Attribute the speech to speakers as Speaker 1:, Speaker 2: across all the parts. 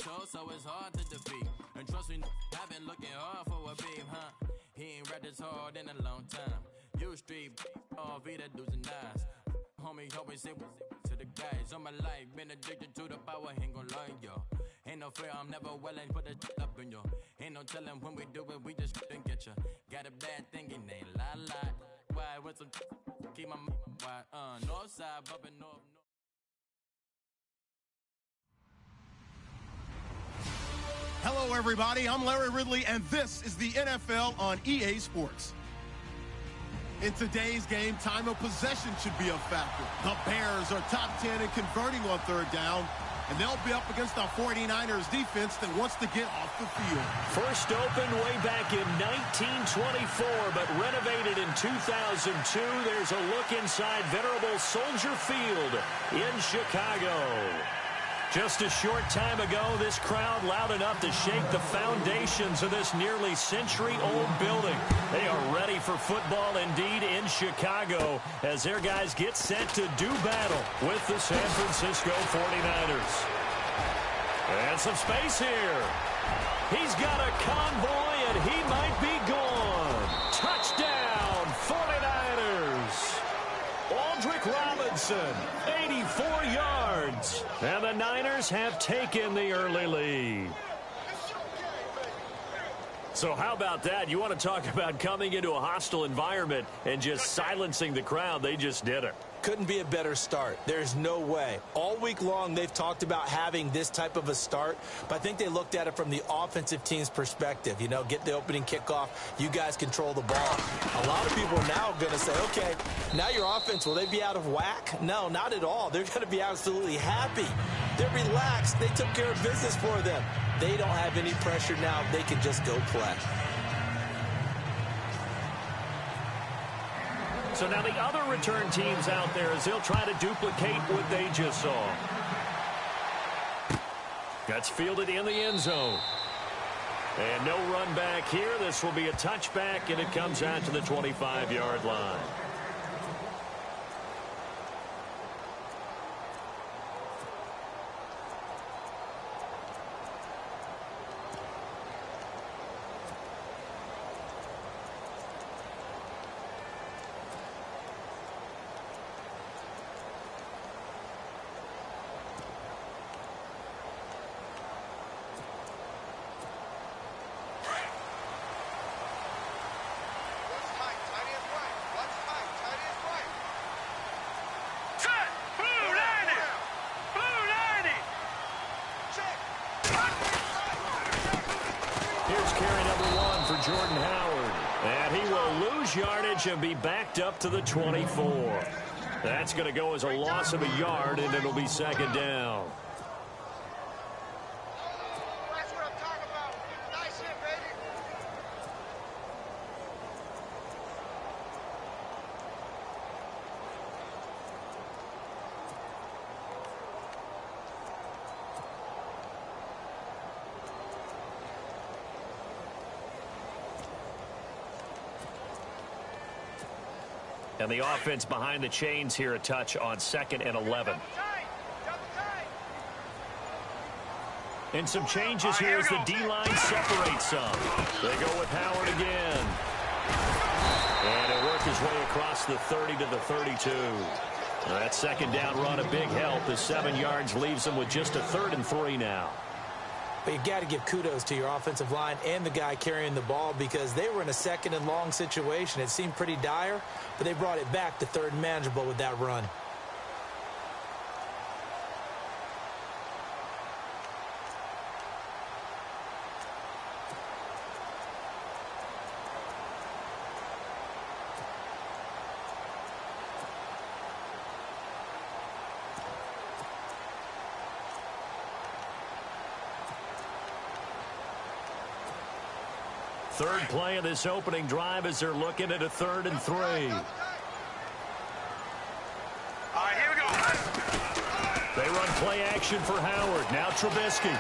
Speaker 1: toe, so it's hard to defeat. And trust me, I've been looking hard for a beam, huh? He ain't rapped this hard in a long time. You street, all Vita dudes and eyes. Homie always say to the guys. All my life, been addicted to the power, ain't gon' lie, yo. Ain't no fear, I'm never willing, put the up in yo. Ain't no telling when we do it, we just didn't get ya. Got a bad thing, it ain't lie. Why, with some keep my why, north side, bumpin' north.
Speaker 2: Hello, everybody. I'm Larry Ridley, and this is the NFL on EA Sports. In today's game, time of possession should be a factor. The Bears are top 10 in converting on third down, and they'll be up against the 49ers defense that wants to get off the field.
Speaker 3: First opened way back in 1924, but renovated in 2002. There's a look inside venerable Soldier Field in Chicago. Just a short time ago, this crowd loud enough to shake the foundations of this nearly century-old building. They are ready for football indeed in Chicago as their guys get set to do battle with the San Francisco 49ers. And some space here. He's got a convoy, and he might be gone. Touchdown, 49ers. Aldrick Robinson, 84 yards. And the Niners have taken the early lead. So how about that? You want to talk about coming into a hostile environment and just silencing the crowd. They just did it.
Speaker 4: Couldn't be a better start. There's no way. All week long, they've talked about having this type of a start, but I think they looked at it from the offensive team's perspective. You know, get the opening kickoff. You guys control the ball. A lot of people are now going to say, okay, now your offense, will they be out of whack? No, not at all. They're going to be absolutely happy. They're relaxed. They took care of business for them. They don't have any pressure now. They can just go play.
Speaker 3: So now the other return teams out there as they'll try to duplicate what they just saw. That's fielded in the end zone. And no run back here. This will be a touchback, and it comes out to the 25-yard line. Jordan Howard. And he will lose yardage and be backed up to the 24. That's going to go as a loss of a yard, and it'll be second down.
Speaker 5: That's what I'm talking about. Nice hit, baby.
Speaker 3: And the offense behind the chains here a touch on 2nd and 11. And some changes here as the D-line separates some. They go with Howard again. And it worked his way across the 30 to the 32. That second down run, a big help as 7 yards leaves them with just a 3rd and 3 now.
Speaker 4: But you got to give kudos to your offensive line and the guy carrying the ball because they were in a 2nd and long situation. It seemed pretty dire, but they brought it back to 3rd and manageable with that run.
Speaker 3: Third play of this opening drive as they're looking at a 3rd and 3.
Speaker 5: All right, here we go.
Speaker 3: They run play action for Howard. Now Trubisky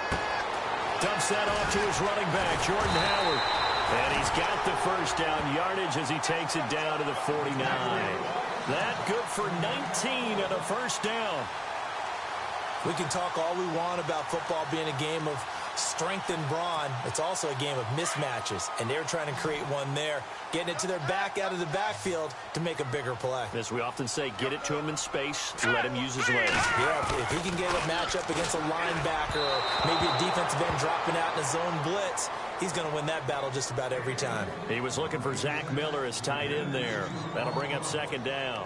Speaker 3: dumps that off to his running back, Jordan Howard. And he's got the first down yardage as he takes it down to the 49. That good for 19 and a first down.
Speaker 4: We can talk all we want about football being a game of strength and brawn. It's also a game of mismatches, and they're trying to create one there, getting it to their back out of the backfield to make a bigger play.
Speaker 3: As we often say, get it to him in space, let him use his legs.
Speaker 4: Yeah, if he can get a matchup against a linebacker or maybe a defensive end dropping out in a zone blitz, he's going to win that battle just about every time.
Speaker 3: He was looking for Zach Miller as tight end there. That'll bring up second down.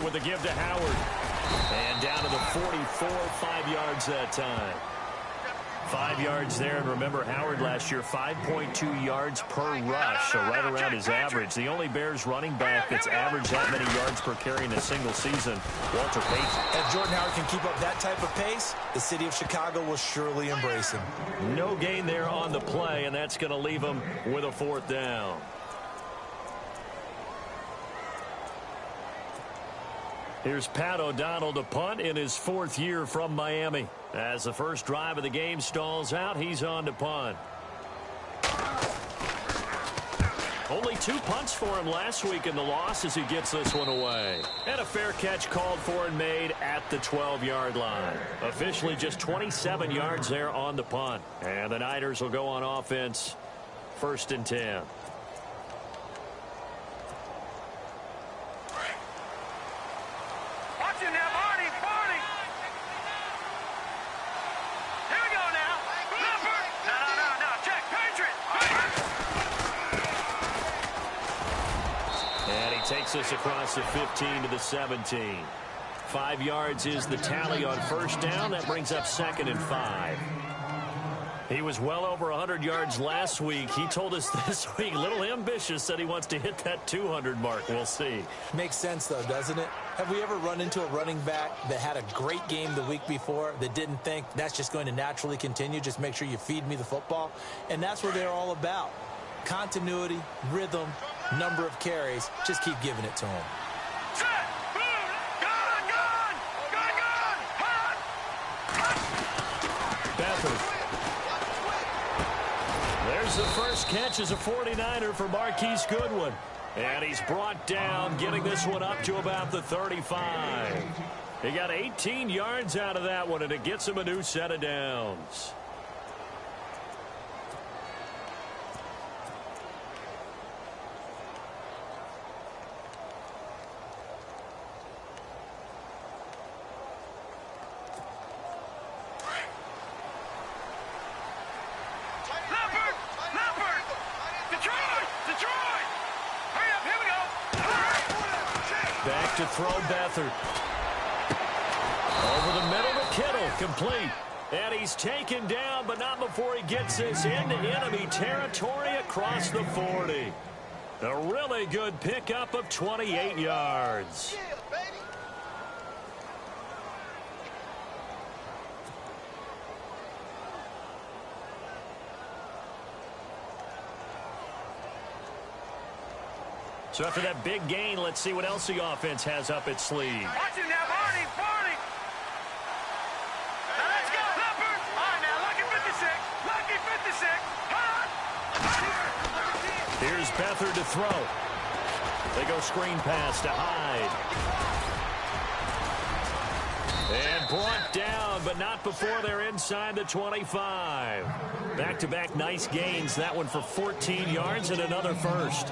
Speaker 3: With the give to Howard. And down to the 44, 5 yards that time. 5 yards there, and remember Howard last year, 5.2 yards per rush, so right around his average. The only Bears running back that's averaged that many yards per carry in a single season, Walter Payton.
Speaker 4: If Jordan Howard can keep up that type of pace, the city of Chicago will surely embrace him.
Speaker 3: No gain there on the play, and that's going to leave him with a fourth down. Here's Pat O'Donnell to punt in his fourth year from Miami. As the first drive of the game stalls out, he's on to punt. Only 2 punts for him last week in the loss as he gets this one away. And a fair catch called for and made at the 12-yard line. Officially just 27 yards there on the punt. And the Niners will go on offense, 1st and 10. Takes us across the 15 to the 17. 5 yards is the tally on first down. That brings up 2nd and 5. He was well over 100 yards last week. He told us this week, a little ambitious, said he wants to hit that 200 mark. We'll see.
Speaker 4: Makes sense, though, doesn't it? Have we ever run into a running back that had a great game the week before that didn't think that's just going to naturally continue? Just make sure you feed me the football. And that's what they're all about. Continuity, rhythm, number of carries. Just keep giving it to him.
Speaker 3: Beathard. There's the first catch as a 49er for Marquise Goodwin. And he's brought down, getting this one up to about the 35. He got 18 yards out of that one, and it gets him a new set of downs. Back to throw Beathard. Over the middle to Kittle. Complete. And he's taken down, but not before he gets this into enemy territory across the 40. A really good pickup of 28 yards. So after that big gain, let's see what else the offense has up its sleeve.
Speaker 5: Watch him now, Barney. Now let's go, Leopard. All right, now, lucky 56.
Speaker 3: Here's Beathard to throw. They go screen pass to Hyde. And brought down, but not before they're inside the 25. Back-to-back nice gains. That one for 14 yards and another first.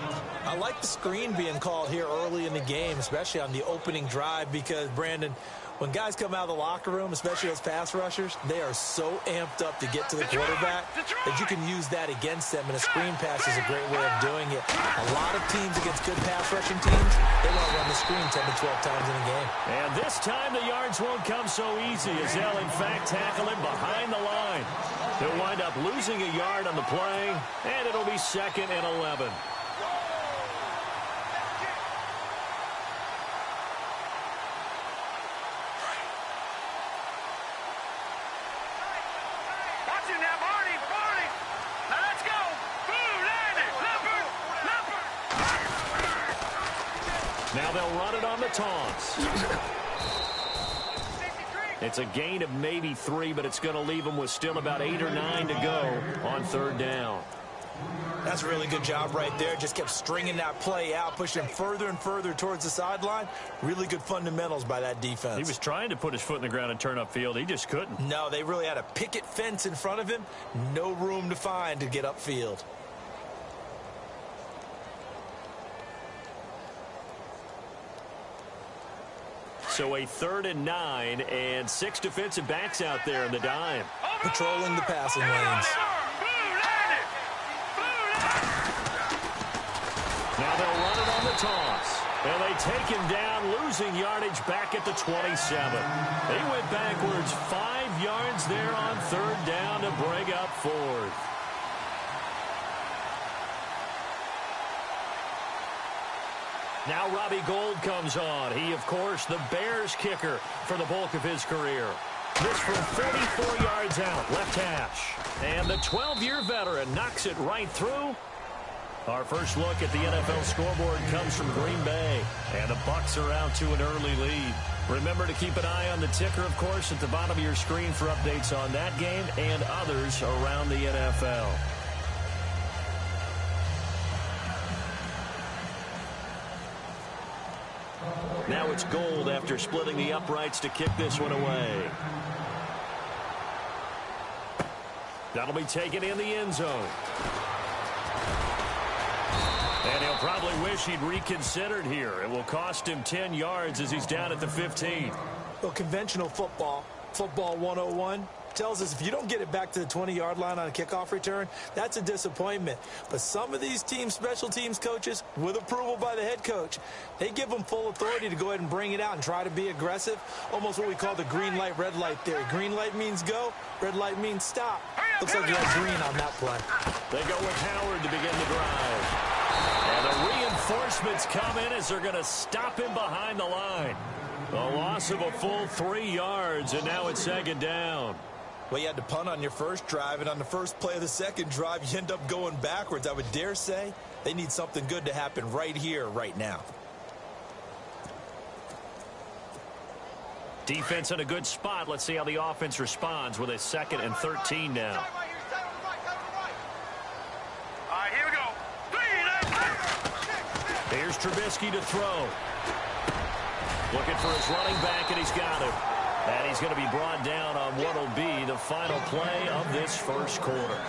Speaker 4: I like the screen being called here early in the game, especially on the opening drive, because, Brandon, when guys come out of the locker room, especially those pass rushers, they are so amped up to get to the quarterback that you can use that against them, and a screen pass is a great way of doing it. A lot of teams against good pass rushing teams, they want to run the screen 10 to 12 times in a game.
Speaker 3: And this time the yards won't come so easy as they'll, in fact, tackle him behind the line. He'll wind up losing a yard on the play, and it'll be 2nd and 11.
Speaker 5: Watch him now, Barney. Now let's go.
Speaker 3: Now they'll run it on the toss. It's a gain of maybe 3, but it's going to leave them with still about 8 or 9 to go on 3rd down.
Speaker 4: That's a really good job right there. Just kept stringing that play out, pushing him further and further towards the sideline. Really good fundamentals by that defense.
Speaker 3: He was trying to put his foot in the ground and turn upfield. He just couldn't.
Speaker 4: No, they really had a picket fence in front of him. No room to find to get upfield.
Speaker 3: So a 3rd and 9 and 6 defensive backs out there in the dime.
Speaker 4: Patrolling the passing lanes.
Speaker 3: Now they'll run it on the toss. And they take him down, losing yardage back at the 27. They went backwards 5 yards there on 3rd down to bring up 4th. Now Robbie Gould comes on. He, of course, the Bears kicker for the bulk of his career. This from 44 yards out, left hash. And the 12-year veteran knocks it right through. Our first look at the NFL scoreboard comes from Green Bay. And the Bucs are out to an early lead. Remember to keep an eye on the ticker, of course, at the bottom of your screen for updates on that game and others around the NFL. Now it's Gould after splitting the uprights to kick this one away. That'll be taken in the end zone. And he'll probably wish he'd reconsidered here. It will cost him 10 yards as he's down at the 15.
Speaker 4: Well, conventional football 101, tells us if you don't get it back to the 20-yard line on a kickoff return, that's a disappointment. But some of these teams, special teams coaches, with approval by the head coach, they give them full authority to go ahead and bring it out and try to be aggressive. Almost what we call the green light, red light theory. Green light means go, red light means stop. Looks like you have green on that play.
Speaker 3: They go with Howard to begin the drive. And the reinforcements come in as they're going to stop him behind the line. A loss of a full 3 yards, and now it's 2nd down.
Speaker 4: Well, you had to punt on your first drive, and on the first play of the second drive, you end up going backwards. I would dare say they need something good to happen right here, right now.
Speaker 3: Defense in a good spot. Let's see how the offense responds with a 2nd and 13 now.
Speaker 5: All right, here we go.
Speaker 3: Here's Trubisky to throw. Looking for his running back, and he's got him. And he's going to be brought down on what will be the final play of this first quarter.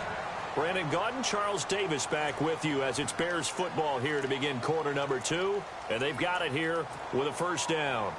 Speaker 3: Brandon Gaudin, Charles Davis back with you as it's Bears football here to begin quarter number 2. And they've got it here with a first down.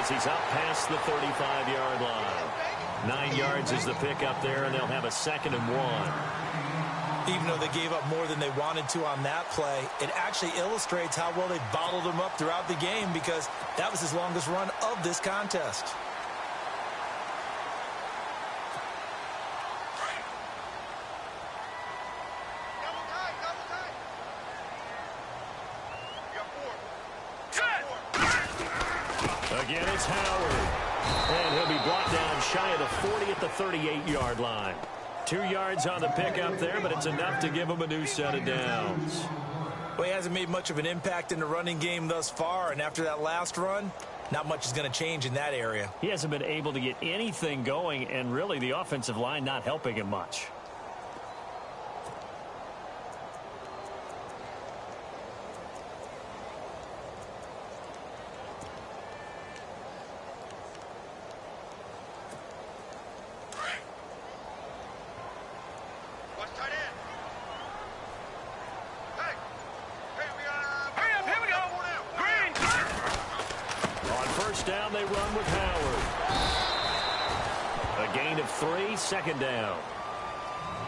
Speaker 3: He's up past the 35-yard line. 9 yards is the pick up there, and they'll have a 2nd and 1.
Speaker 4: Even though they gave up more than they wanted to on that play, it actually illustrates how well they bottled him up throughout the game, because that was his longest run of this contest.
Speaker 3: Again, it's Howard. And he'll be brought down shy of the 40 at the 38-yard line. 2 yards on the pickup there, but it's enough to give him a new set of downs.
Speaker 4: Well, he hasn't made much of an impact in the running game thus far, and after that last run, not much is going to change in that area.
Speaker 3: He hasn't been able to get anything going, and really the offensive line not helping him much. Down, they run with Howard. A gain of 3, 2nd down.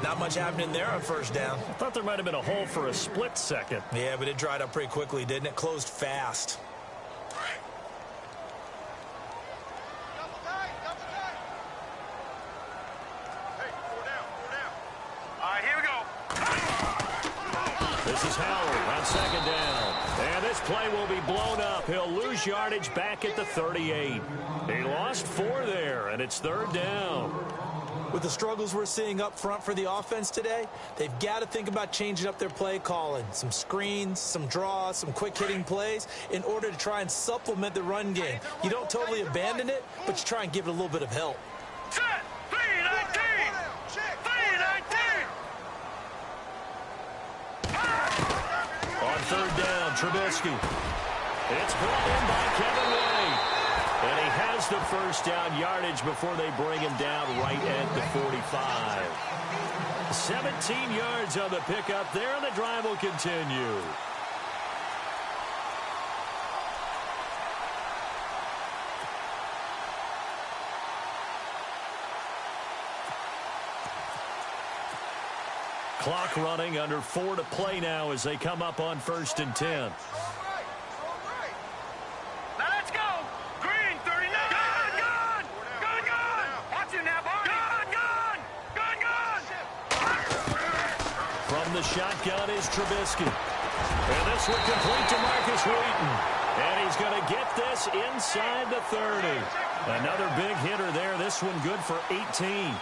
Speaker 4: Not much happening there on first down.
Speaker 3: I thought there might have been a hole for a split second.
Speaker 4: Yeah, but it dried up pretty quickly, didn't it? Closed fast.
Speaker 3: This is Howard on second down. And this play will be blown up. He'll lose yardage back at the 38. He lost 4 there, and it's third down.
Speaker 4: With the struggles we're seeing up front for the offense today, they've got to think about changing up their play calling. Some screens, some draws, some quick-hitting plays in order to try and supplement the run game. You don't totally abandon it, but you try and give it a little bit of help.
Speaker 5: Set! 3-19! 3-19!
Speaker 3: On third down, Trubisky. It's brought in by Kevin White. And he has the first down yardage before they bring him down right at the 45. 17 yards on the pickup there, and the drive will continue. Clock running, under 4 to play now as they come up on 1st and 10. The shotgun is Trubisky. And this will complete to Marcus Wheaton. And he's going to get this inside the 30. Another big hitter there. This one good for 18.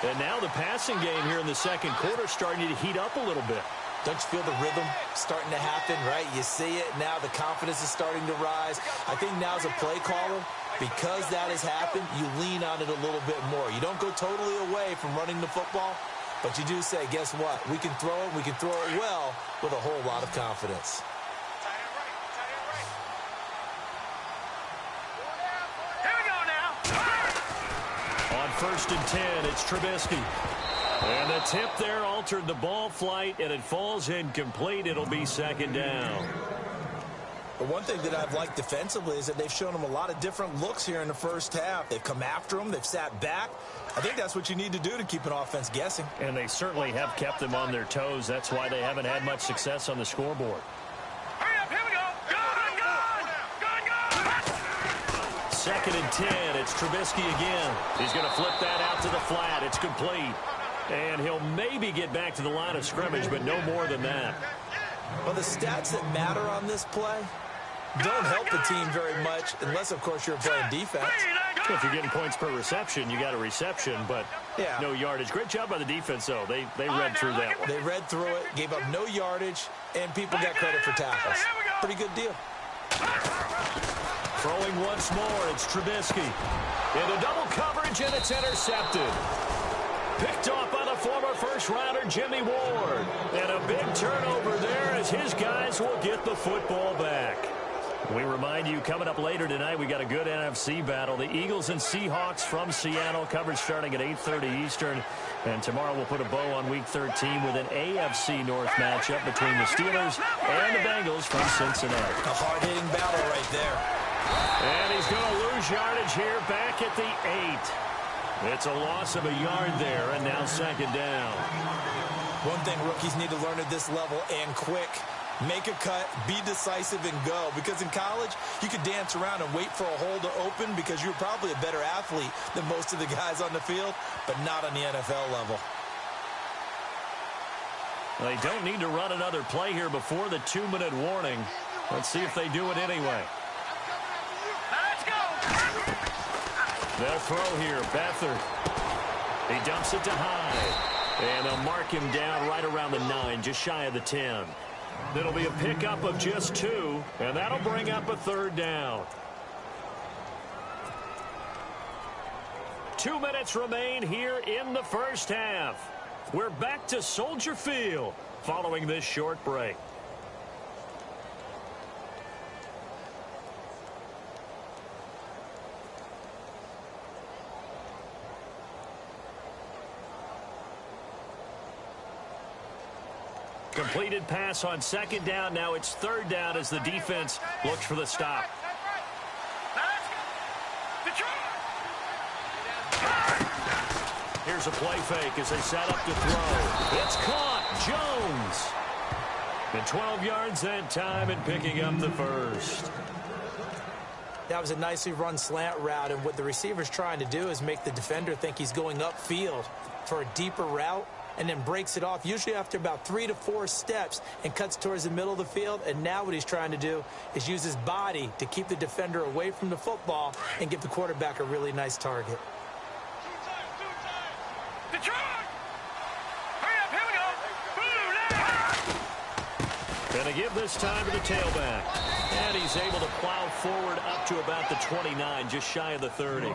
Speaker 3: And now the passing game here in the second quarter starting to heat up a little bit.
Speaker 4: Don't you feel the rhythm starting to happen, right? You see it now. The confidence is starting to rise. I think now as a play caller, because that has happened, you lean on it a little bit more. You don't go totally away from running the football. But you do say, guess what? We can throw it. We can throw it well with a whole lot of confidence.
Speaker 5: Here we go now.
Speaker 3: On 1st and 10, it's Trubisky. And the tip there altered the ball flight, and it falls incomplete. It'll be second down.
Speaker 4: The one thing that I've liked defensively is that they've shown them a lot of different looks here in the first half. They've come after them. They've sat back. I think that's what you need to do to keep an offense guessing.
Speaker 3: And they certainly have kept them on their toes. That's why they haven't had much success on the scoreboard.
Speaker 5: Hurry up, here we go. Gun, gun, gun, gun.
Speaker 3: 2nd and 10, it's Trubisky again. He's going to flip that out to the flat. It's complete. And he'll maybe get back to the line of scrimmage, but no more than that.
Speaker 4: Well, the stats that matter on this play don't help the team very much, unless, of course, you're playing defense.
Speaker 3: Well, if you're getting points per reception, you got a reception, but no yardage. Great job by the defense, though. They read through that one.
Speaker 4: They read through it, gave up no yardage, and people got credit for tackles. Pretty good deal.
Speaker 3: Throwing once more, it's Trubisky. Into double coverage, and it's intercepted. Picked off by the former first-rounder Jimmy Ward. And a big turnover there as his guys will get the football back. We remind you, coming up later tonight, we got a good NFC battle. The Eagles and Seahawks from Seattle, coverage starting at 8:30 Eastern. And tomorrow we'll put a bow on Week 13 with an AFC North matchup between the Steelers and the Bengals from Cincinnati.
Speaker 4: A hard-hitting battle right there.
Speaker 3: And he's going to lose yardage here back at the 8. It's a loss of a yard there, and now second down.
Speaker 4: One thing rookies need to learn at this level, and quick. Make a cut, be decisive, and go. Because in college, you could dance around and wait for a hole to open because you're probably a better athlete than most of the guys on the field, but not on the NFL level.
Speaker 3: They don't need to run another play here before the 2-minute warning. Let's see if they do it anyway.
Speaker 5: Let's go.
Speaker 3: They'll throw here. Beathard. He dumps it to Hyde. And they'll mark him down right around the 9, just shy of the 10. It'll be a pickup of just 2, and that'll bring up a third down. 2 minutes remain here in the first half. We're back to Soldier Field following this short break. Completed pass on second down. Now it's third down as the defense looks for the stop. Here's a play fake as they set up to throw. It's caught. Jones. And 12 yards that time and picking up the first.
Speaker 4: That was a nicely run slant route, and what the receiver's trying to do is make the defender think he's going upfield for a deeper route. and then breaks it off, usually after about 3 to 4 steps, and cuts towards the middle of the field. And now what he's trying to do is use his body to keep the defender away from the football and give the quarterback a really nice target.
Speaker 3: Going to give this time to the tailback. And he's able to plow forward up to about the 29, just shy of the 30.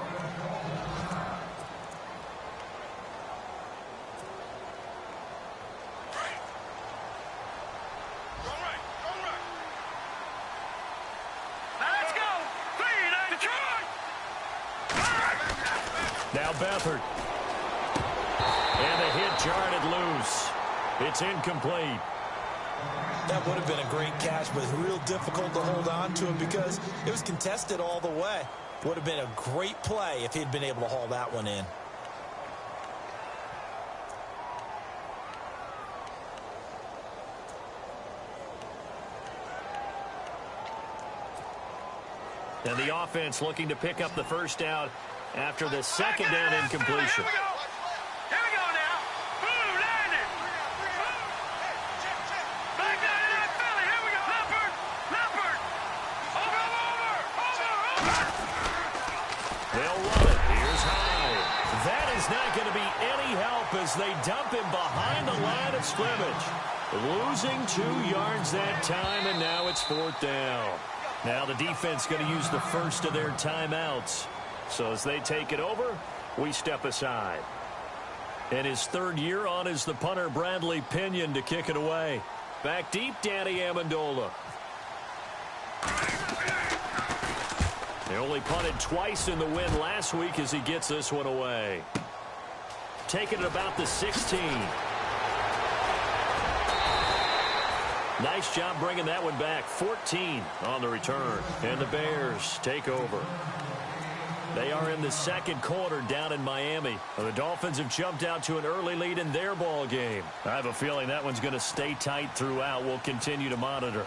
Speaker 3: Now Beathard. And the hit jarred it loose. It's incomplete.
Speaker 4: That would have been a great catch, but real difficult to hold on to it because it was contested all the way. Would have been a great play if he'd been able to haul that one in.
Speaker 3: And the offense looking to pick up the first down after the second down incompletion. As they dump him behind the line of scrimmage. Losing 2 yards that time, and now it's 4th down. Now the defense going to use the first of their timeouts. So as they take it over, we step aside. And his 3rd year on is the punter Bradley Pinion to kick it away. Back deep, Danny Amendola. They only punted twice in the win last week as he gets this one away. Taking it about the 16. Nice job bringing that one back. 14 on the return. And the Bears take over. They are in the second quarter down in Miami. The Dolphins have jumped out to an early lead in their ball game. I have a feeling that one's going to stay tight throughout. We'll continue to monitor.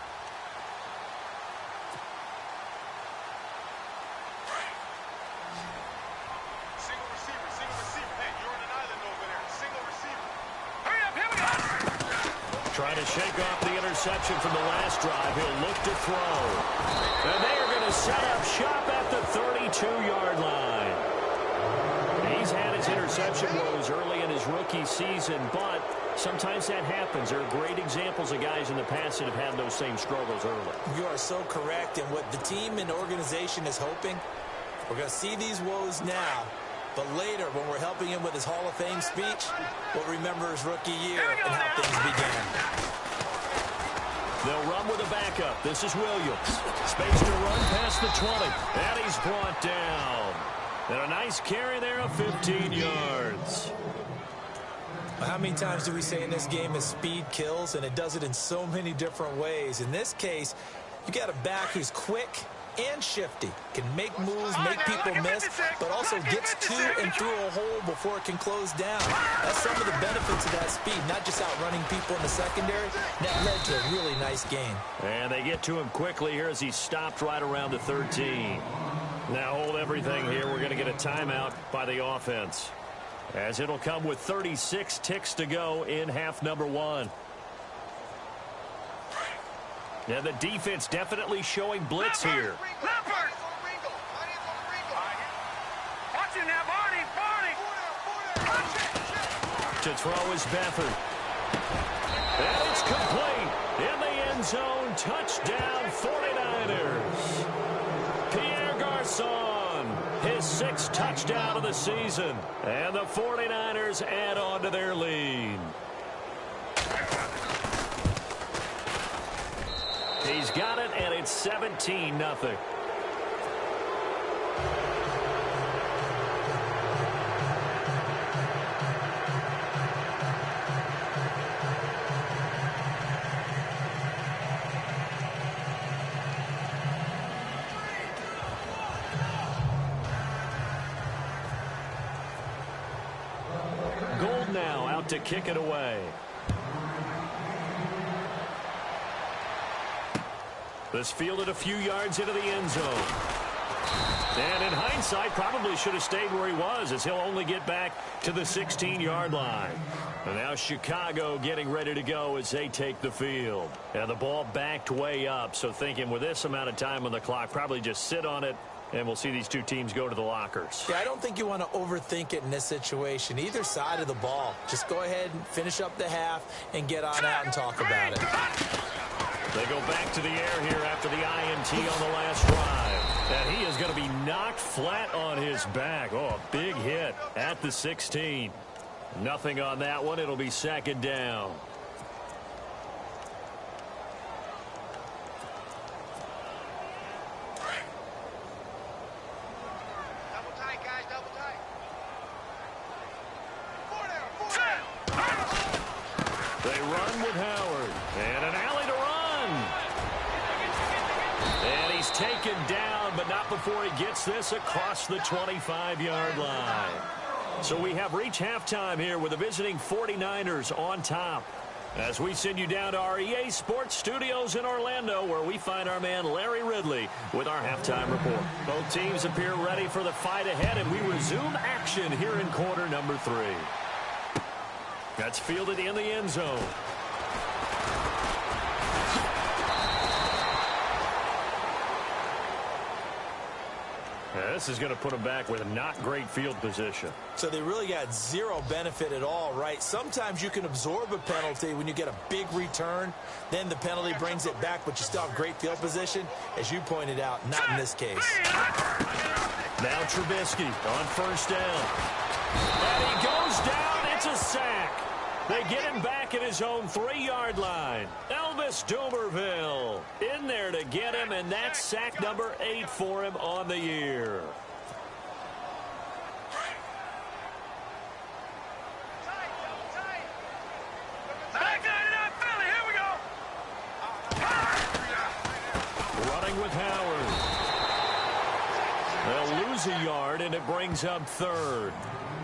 Speaker 3: Trying to shake off the interception from the last drive. He'll look to throw. And they are going to set up shop at the 32-yard line. He's had his interception woes early in his rookie season, but sometimes that happens. There are great examples of guys in the past that have had those same struggles early. You are so correct. And what the team and organization is hoping, we're going to see these woes now. But later, when we're helping him with his Hall of Fame speech, we'll remember his rookie year and how things began. They'll run with a backup. This is Williams. Space to run past the 20. And he's brought down. And a nice carry there of 15 yards. How many times do we say in this game that speed kills? And it does it in so many different ways. In this case, you got a back who's quick and shifty, can make moves, make people miss, but also gets to and through a hole before it can close down. That's some of the benefits of that speed, not just outrunning people in the secondary. That led to a really nice game. And they get to him quickly here as he stopped right around the 13. Now hold everything here. We're going to get a timeout by the offense, as it'll come with 36 ticks to go in half number 1. And the defense definitely showing blitz here. To throw is Beathard. And it's complete. In the end zone. Touchdown 49ers. Pierre Garçon, his 6th touchdown of the season. And the 49ers add on to their lead. He's got it, and it's 17-0. Gold now out to kick it away. This fielded a few yards into the end zone. And in hindsight, probably should have stayed where he was, as he'll only get back to the 16-yard line. And now Chicago getting ready to go as they take the field. And the ball backed way up, so thinking with this amount of time on the clock, probably just sit on it, and we'll see these two teams go to the lockers.
Speaker 4: Yeah, I don't think you want to overthink it in this situation. Either side of the ball. Just go ahead and finish up the half and get on out and talk about it.
Speaker 3: They go back to the air here after the INT on the last drive. And he is going to be knocked flat on his back. Oh, a big hit at the 16. Nothing on that one. It'll be second down.
Speaker 5: Double tight, guys, double tight. 4 down.
Speaker 3: They run with Howard. And an alley to run. And he's taken down, but not before he gets this across the 25-yard line. So we have reached halftime here with the visiting 49ers on top. As we send you down to our EA Sports Studios in Orlando, where we find our man Larry Ridley with our halftime report. Both teams appear ready for the fight ahead, and we resume action here in quarter number 3. That's fielded in the end zone. This is going to put them back with not great field position.
Speaker 4: So they really got zero benefit at all, right? Sometimes you can absorb a penalty when you get a big return. Then the penalty brings it back, but you still have great field position. As you pointed out, not in this case.
Speaker 3: Now Trubisky on first down. And he goes down. It's a sack. They get him back at his own 3-yard line. Elvis Dumerville in there to get him, and that's sack number 8 for him on the year.
Speaker 5: Back to that Philly, here we go.
Speaker 3: Running with Howard. They'll lose a yard, and it brings up 3rd.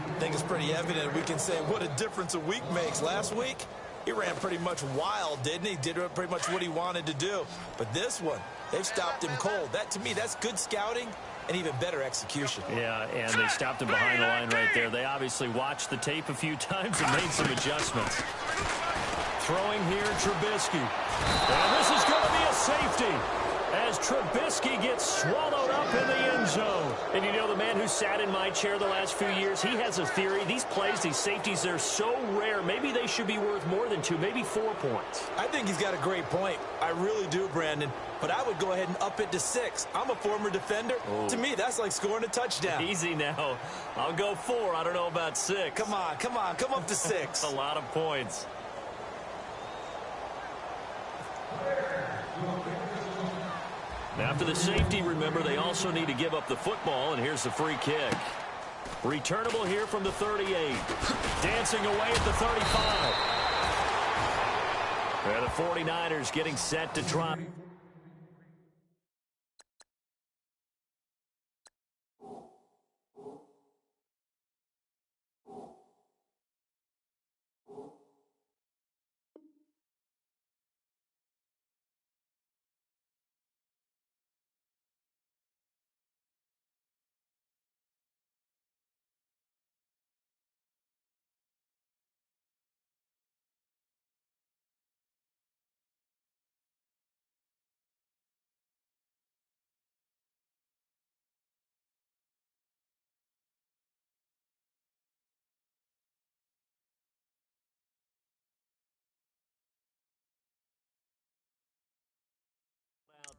Speaker 4: I think it's pretty evident. We can say what a difference a week makes. Last week, he ran pretty much wild, didn't he? Did pretty much what he wanted to do. But this one, they've stopped him cold. That, to me, that's good scouting and even better execution.
Speaker 3: Yeah, and they stopped him behind the line right there. They obviously watched the tape a few times and made some adjustments. Throwing here, Trubisky. And this is going to be a safety as Trubisky gets swallowed up in the end zone. And you know, the man who sat in my chair the last few years, he has a theory. These plays, these safeties, they're so rare. Maybe they should be worth more than 2, maybe 4 points.
Speaker 4: I think he's got a great point. I really do, Brandon. But I would go ahead and up it to 6. I'm a former defender. Oh. To me, that's like scoring a touchdown.
Speaker 3: Easy now. I'll go 4. I don't know about 6.
Speaker 4: Come on. Come up to 6.
Speaker 3: A lot of points. Now, after the safety, remember, they also need to give up the football, and here's the free kick. Returnable here from the 38. Dancing away at the 35. And the 49ers getting set to try.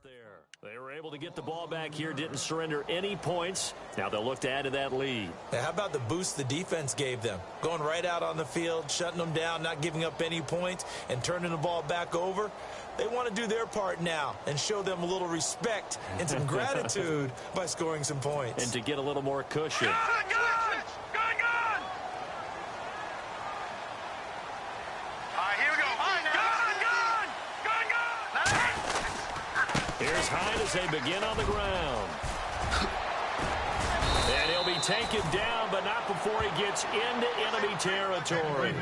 Speaker 3: There. They were able to get the ball back here, didn't surrender any points. Now they'll look to add to that lead.
Speaker 4: Now, how about the boost the defense gave them? Going right out on the field, shutting them down, not giving up any points, and turning the ball back over. They want to do their part now and show them a little respect and some gratitude by scoring some points.
Speaker 3: And to get a little more cushion. Here's Hyde as they begin on the ground. And he'll be taken down, but not before he gets into enemy territory.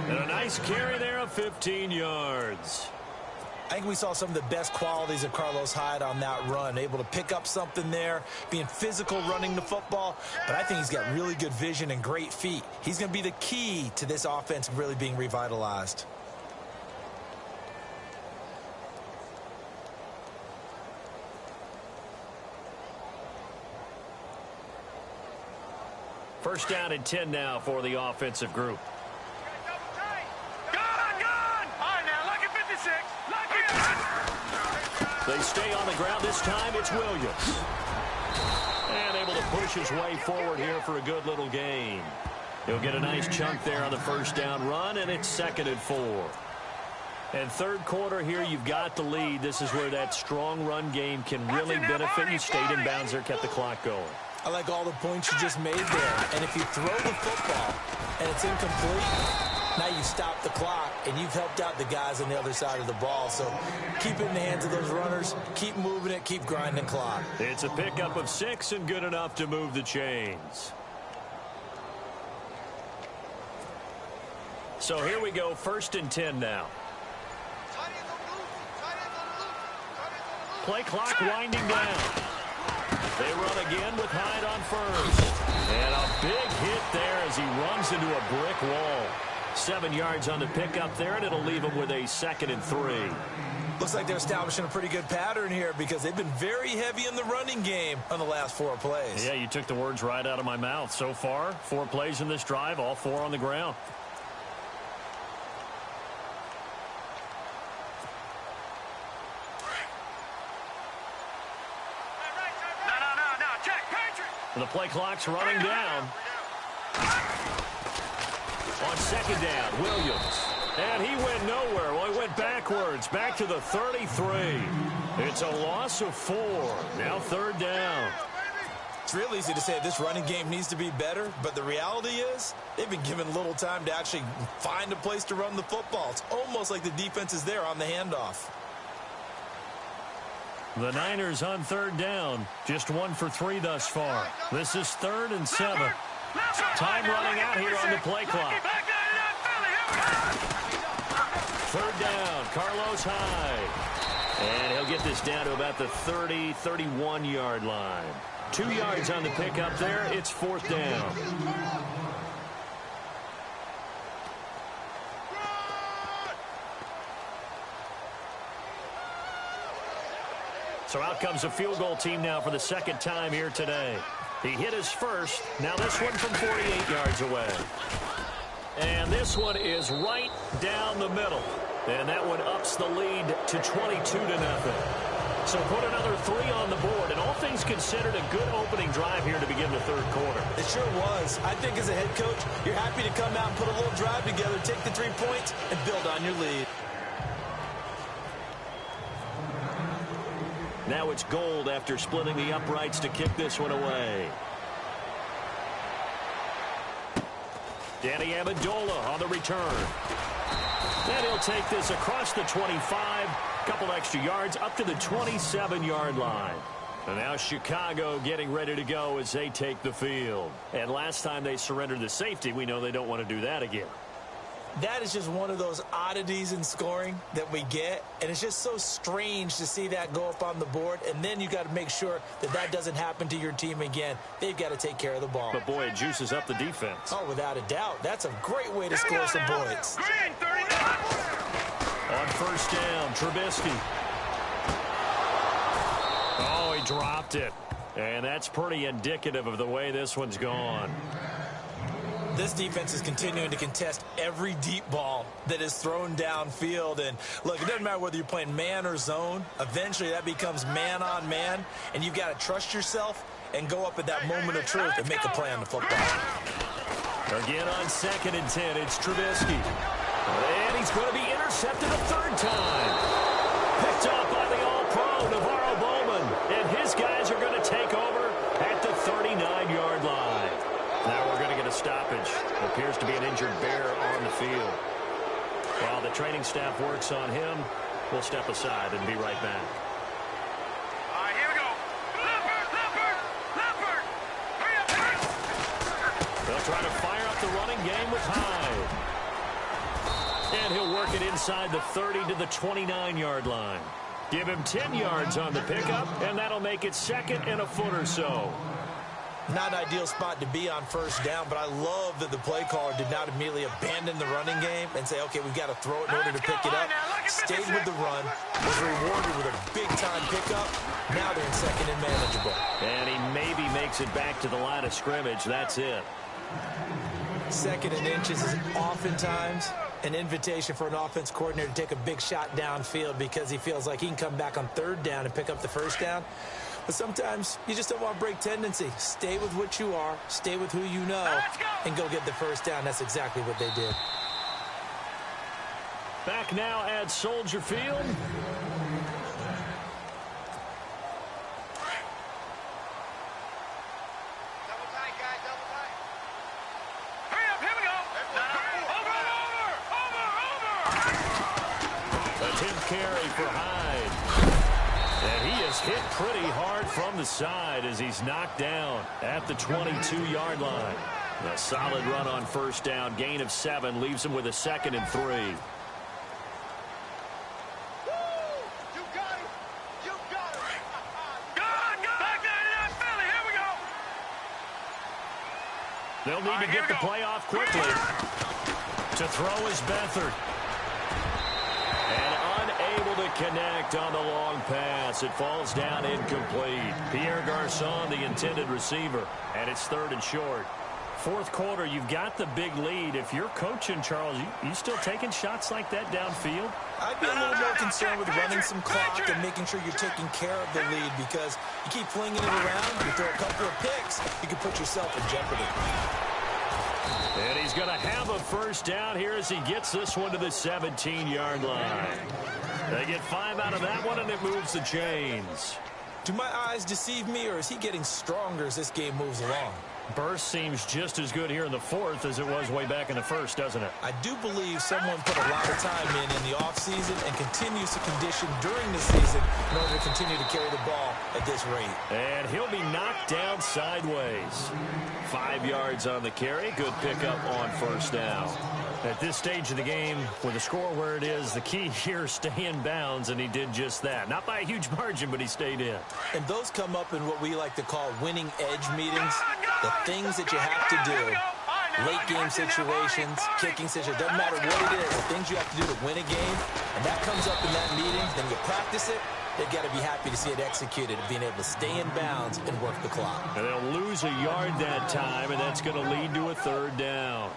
Speaker 3: And a nice carry there of 15 yards.
Speaker 4: I think we saw some of the best qualities of Carlos Hyde on that run, able to pick up something there, being physical running the football, but I think he's got really good vision and great feet. He's going to be the key to this offense really being revitalized.
Speaker 3: First down and 10 now for the offensive group. They stay on the ground. This time it's Williams. And able to push his way forward here for a good little gain. He'll get a nice chunk there on the first down run, and it's 2nd and 4. And third quarter here, you've got the lead. This is where that strong run game can really benefit. You stayed in bounds there, kept the clock going.
Speaker 4: I like all the points you just made there. And if you throw the football and it's incomplete, now you stop the clock, and you've helped out the guys on the other side of the ball. So keep it in the hands of those runners. Keep moving it. Keep grinding the clock.
Speaker 3: It's a pickup of 6 and good enough to move the chains. So here we go, 1st and 10 now. Play clock winding down. They run again with Hyde on first. And a big hit there as he runs into a brick wall. 7 yards on the pickup there, and it'll leave him with a 2nd and 3.
Speaker 4: Looks like they're establishing a pretty good pattern here because they've been very heavy in the running game on the last 4 plays.
Speaker 3: Yeah, you took the words right out of my mouth. So far, 4 plays in this drive, all 4 on the ground. The play clock's running down. On 2nd down, Williams. And he went nowhere. Well, he went backwards, back to the 33. It's a loss of 4. Now 3rd down.
Speaker 4: It's real easy to say this running game needs to be better, but the reality is they've been given little time to actually find a place to run the football. It's almost like the defense is there on the handoff.
Speaker 3: The Niners on 3rd down. Just 1 for 3 thus far. This is 3rd and 7. Time running out here on the play clock. 3rd down, Carlos Hyde. And he'll get this down to about the 30, 31-yard line. 2 yards on the pickup there. It's 4th down. So out comes a field goal team now for the 2nd time here today. He hit his first. Now this one from 48 yards away. And this one is right down the middle. And that one ups the lead to 22-0. So put another 3 on the board. And all things considered, a good opening drive here to begin the 3rd quarter.
Speaker 4: It sure was. I think as a head coach, you're happy to come out and put a little drive together, take the 3 points, and build on your lead.
Speaker 3: Now it's Gold after splitting the uprights to kick this one away. Danny Amendola on the return. And he'll take this across the 25. Couple extra yards up to the 27-yard line. And now Chicago getting ready to go as they take the field. And last time they surrendered the safety, we know they don't want to do that again.
Speaker 4: That is just one of those oddities in scoring that we get, and it's just so strange to see that go up on the board, and then you got to make sure that that doesn't happen to your team again. They've got to take care of the ball.
Speaker 3: But, boy, it juices up the defense.
Speaker 4: Oh, without a doubt. That's a great way to score some points.
Speaker 3: On 1st down, Trubisky. Oh, he dropped it. And that's pretty indicative of the way this one's gone.
Speaker 4: This defense is continuing to contest every deep ball that is thrown downfield. And, look, it doesn't matter whether you're playing man or zone. Eventually, that becomes man on man, and you've got to trust yourself and go up at that moment of truth and make a play on the football.
Speaker 3: Again on 2nd and 10, it's Trubisky. And he's going to be intercepted a 3rd time. Picked off by the All-Pro, Navarro Bowman. And his guys are going to take over at the 39-yard line. Now we're going to get a stoppage. It appears to be an injured bear on the field. While the training staff works on him, we'll step aside and be right back.
Speaker 5: All right, here we go. Leopard! Hurry up!
Speaker 3: They'll try to fire up the running game with Hyde. And he'll work it inside the 30 to the 29-yard line. Give him 10 yards on the pickup, and that'll make it 2nd and a foot or so.
Speaker 4: Not an ideal spot to be on first down, but I love that the play caller did not immediately abandon the running game and say, okay, we've got to throw it in order to pick it up. Stayed with the run, was rewarded with a big-time pickup. Now they're in 2nd and manageable.
Speaker 3: And he maybe makes it back to the line of scrimmage. That's it.
Speaker 4: 2nd and inches is oftentimes an invitation for an offense coordinator to take a big shot downfield because he feels like he can come back on 3rd down and pick up the 1st down. But sometimes you just don't want to break tendency. Stay with what you are, stay with who you know, and go get the 1st down. That's exactly what they did.
Speaker 3: Back now at Soldier Field. Carry for Hyde. And he is hit pretty hard from the side as he's knocked down at the 22-yard line. A solid run on 1st down. Gain of 7 leaves him with a 2nd and 3. They'll need to get the play off quickly. To throw is Beathard. Able to connect on the long pass. It falls down incomplete. Pierre Garçon, the intended receiver, and it's 3rd and short. 4th quarter, you've got the big lead. If you're coaching, Charles, you still taking shots like that downfield?
Speaker 4: I'd be a little more concerned with running some clock and making sure you're taking care of the lead because you keep flinging it around, you throw a couple of picks, you can put yourself in jeopardy.
Speaker 3: And he's going to have a 1st down here as he gets this one to the 17-yard line. They get 5 out of that one, and it moves the chains.
Speaker 4: Do my eyes deceive me, or is he getting stronger as this game moves along?
Speaker 3: Burst seems just as good here in the 4th as it was way back in the 1st, doesn't it?
Speaker 4: I do believe someone put a lot of time in the offseason and continues to condition during the season in order to continue to carry the ball at this rate.
Speaker 3: And he'll be knocked down sideways. 5 yards on the carry. Good pickup on 1st down. At this stage of the game, with the score where it is, the key here is stay in bounds, and he did just that. Not by a huge margin, but he stayed in.
Speaker 4: And those come up in what we like to call winning edge meetings. The things that you have to do, late game situations, kicking situations, doesn't matter what it is, the things you have to do to win a game, and that comes up in that meeting, then you practice it, they've got to be happy to see it executed, being able to stay in bounds and work the clock.
Speaker 3: And they'll lose a yard that time, and that's going to lead to a 3rd down.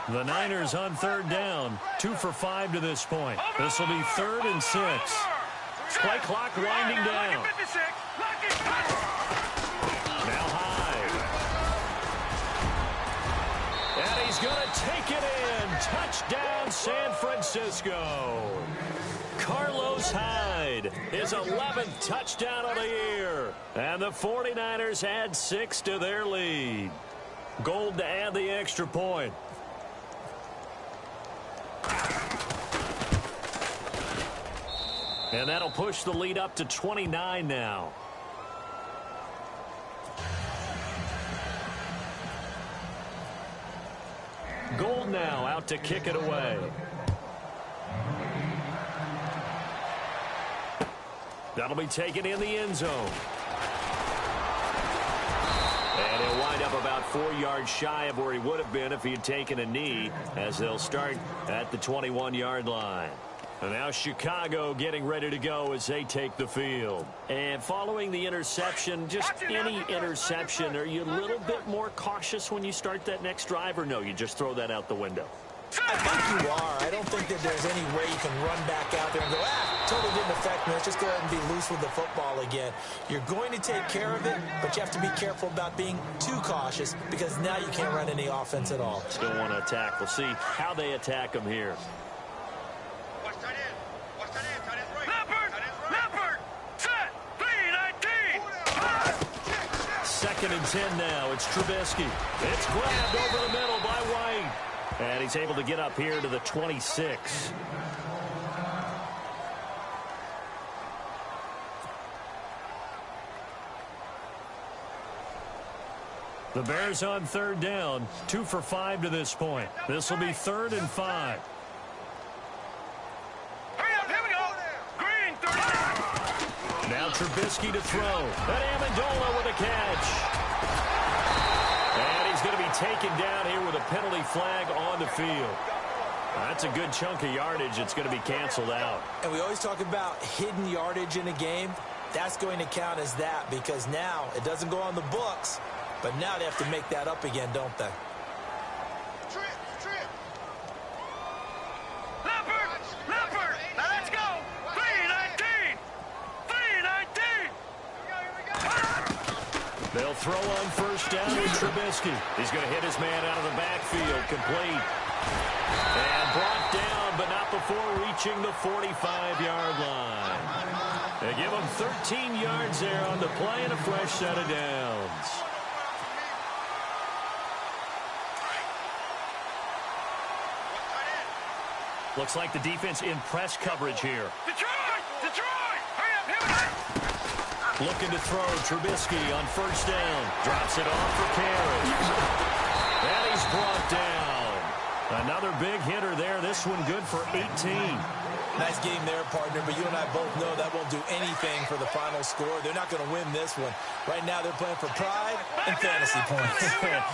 Speaker 3: The Niners on 3rd down, 2 for 5 to this point. This will be 3rd and 6. Play clock winding down. Now Hyde. And he's going to take it in. Touchdown, San Francisco. Carlos Hyde, his 11th touchdown of the year. And the 49ers add 6 to their lead. Gold to add the extra point. And that'll push the lead up to 29 now. Gold now out to kick it away. That'll be taken in the end zone. And he'll wind up about 4 yards shy of where he would have been if he had taken a knee, as they'll start at the 21-yard line. And now Chicago getting ready to go as they take the field. And following the interception, just any interception, are you a little bit more cautious when you start that next drive, or no, you just throw that out the window?
Speaker 4: I think you are. I don't think that there's any way you can run back out there and go, totally didn't affect me. Let's just go ahead and be loose with the football again. You're going to take care of it, but you have to be careful about being too cautious because now you can't run any offense at all.
Speaker 3: Still want to attack. We'll see how they attack them here. Second and 10 now. It's Trubisky. It's grabbed over the middle by White. And he's able to get up here to the 26. The Bears on third down, 2 for 5 to this point. This will be 3rd and 5.
Speaker 5: Hurry up, here we go. Green, 30.
Speaker 3: Now Trubisky to throw. And Amendola with a catch. And he's going to be taken down here with a penalty flag on the field. That's a good chunk of yardage. It's going to be canceled out.
Speaker 4: And we always talk about hidden yardage in a game. That's going to count as that because now it doesn't go on the books, but now they have to make that up again, don't they?
Speaker 5: Leopard, now let's go. 3-19. 3-19.
Speaker 3: They'll throw on first down with Trubisky. He's going to hit his man out of the backfield, complete. And brought down, but not before reaching the 45-yard line. They give him 13 yards there on the play and a fresh set of downs. Looks like the defense in press coverage here.
Speaker 5: Detroit! Hurry up, here we go.
Speaker 3: Looking to throw. Trubisky on first down. Drops it off for carry. And he's brought down. Another big hitter there. This one good for 18.
Speaker 4: Nice game there, partner, but you and I both know that won't do anything for the final score. They're not going to win this one. Right now they're playing for pride and fantasy points.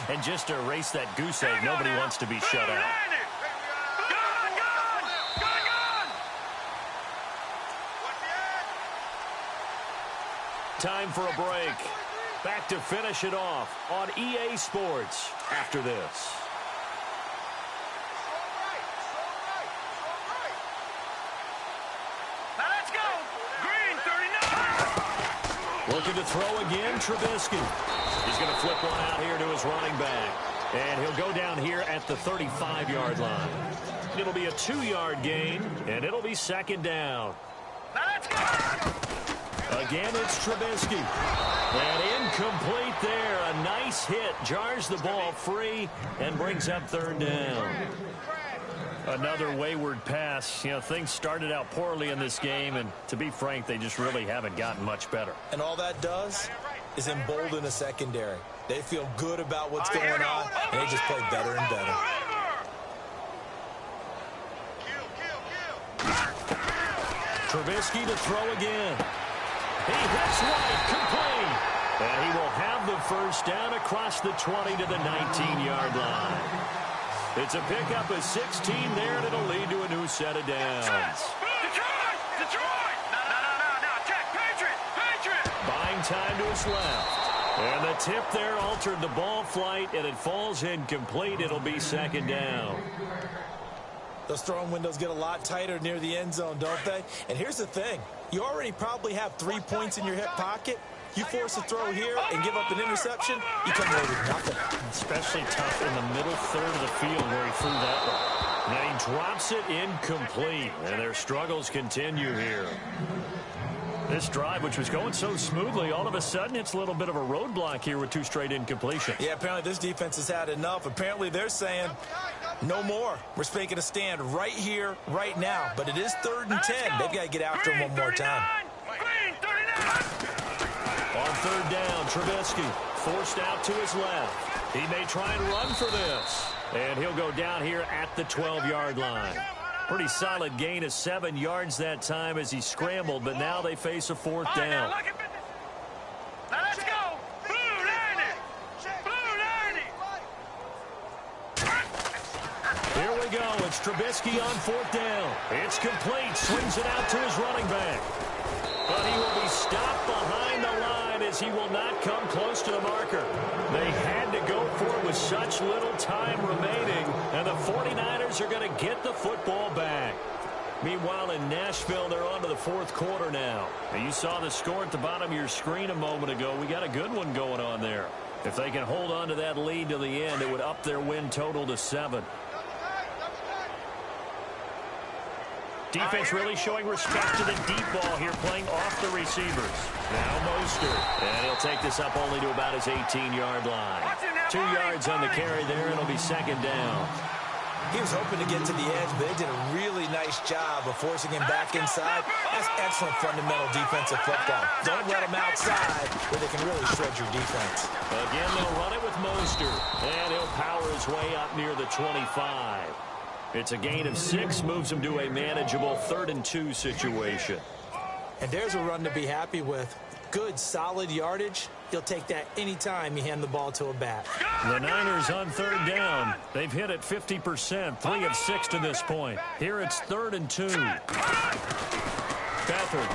Speaker 3: And just to erase that goose egg, nobody wants to be shut out. Time for a break. Back to finish it off on EA Sports after this. Looking to throw again, Trubisky. He's going to flip one out here to his running back. And he'll go down here at the 35-yard line. It'll be a 2-yard gain, and it'll be 2nd down. Again, it's Trubisky. And incomplete there. A nice hit. Jars the ball free and brings up 3rd down. Another wayward pass. You know, things started out poorly in this game, and to be frank, they just really haven't gotten much better.
Speaker 4: And all that does is embolden the secondary. They feel good about what's going on, and they just play better and better.
Speaker 3: Trubisky to throw again. He hits right, complete. And he will have the first down across the 20 to the 19-yard line. It's a pickup of 16 there, and it'll lead to a new set of downs.
Speaker 5: Detroit! No, Patriot!
Speaker 3: Buying time to his left. And the tip there altered the ball flight, and it falls incomplete. It'll be 2nd down.
Speaker 4: Those throwing windows get a lot tighter near the end zone, don't they? And here's the thing. You already probably have 3 points in your hip pocket. You force a throw here and give up an interception, you come away with nothing.
Speaker 3: Especially tough in the middle third of the field where he threw that one. And he drops it incomplete, and their struggles continue here. This drive, which was going so smoothly, all of a sudden it's a little bit of a roadblock here with 2 straight incompletions.
Speaker 4: Yeah, apparently this defense has had enough. Apparently they're saying no more. We're making a stand right here, right now. But it is 3rd and 10. They've got to get after him one more time.
Speaker 3: On 3rd down, Trubisky forced out to his left. He may try and run for this. And he'll go down here at the 12-yard line. Pretty solid gain of 7 yards that time as he scrambled, but now they face a 4th down.
Speaker 5: Now let's go! Blue 90!
Speaker 3: Here we go. It's Trubisky on 4th down. It's complete. Swings it out to his running back. But he will be stopped behind the line as he will not come close to the marker. They had to go for it with such little time remaining, and the 49ers are going to get the football back. Meanwhile, in Nashville, they're on to the 4th quarter now. And you saw the score at the bottom of your screen a moment ago. We got a good one going on there. If they can hold on to that lead to the end, it would up their win total to 7. Defense really showing respect to the deep ball here, playing off the receivers. Now Mostert. And he'll take this up only to about his 18-yard line. 2 yards on the carry there, and it'll be 2nd down.
Speaker 4: He was hoping to get to the edge, but they did a really nice job of forcing him back inside. That's excellent fundamental defensive football. Don't let him outside where they can really shred your defense.
Speaker 3: Again, they'll run it with Mostert, and he'll power his way up near the 25. It's a gain of 6, moves him to a manageable 3rd and 2 situation.
Speaker 4: And there's a run to be happy with. Good, solid yardage. You'll take that anytime you hand the ball to a back.
Speaker 3: The Niners on 3rd down. They've hit it 50%, 3 of 6 to this point. Here it's 3rd and 2. Beathard.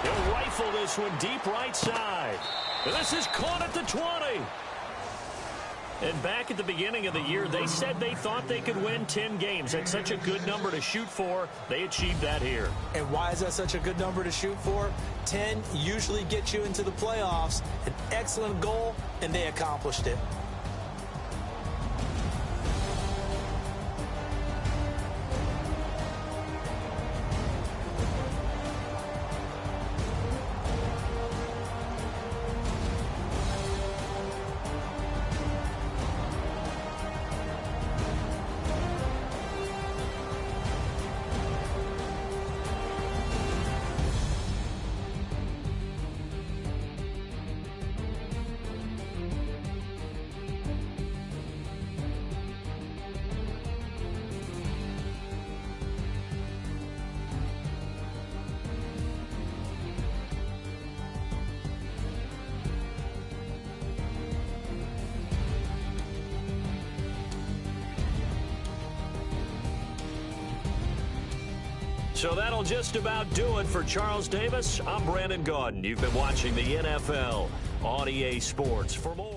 Speaker 3: He'll rifle this one deep right side. This is caught at the 20. And back at the beginning of the year, they said they thought they could win 10 games. That's such a good number to shoot for. They achieved that here.
Speaker 4: And why is that such a good number to shoot for? 10 usually gets you into the playoffs. An excellent goal, and they accomplished it.
Speaker 3: So that'll just about do it for Charles Davis. I'm Brandon Gaudin. You've been watching the NFL on EA Sports. For more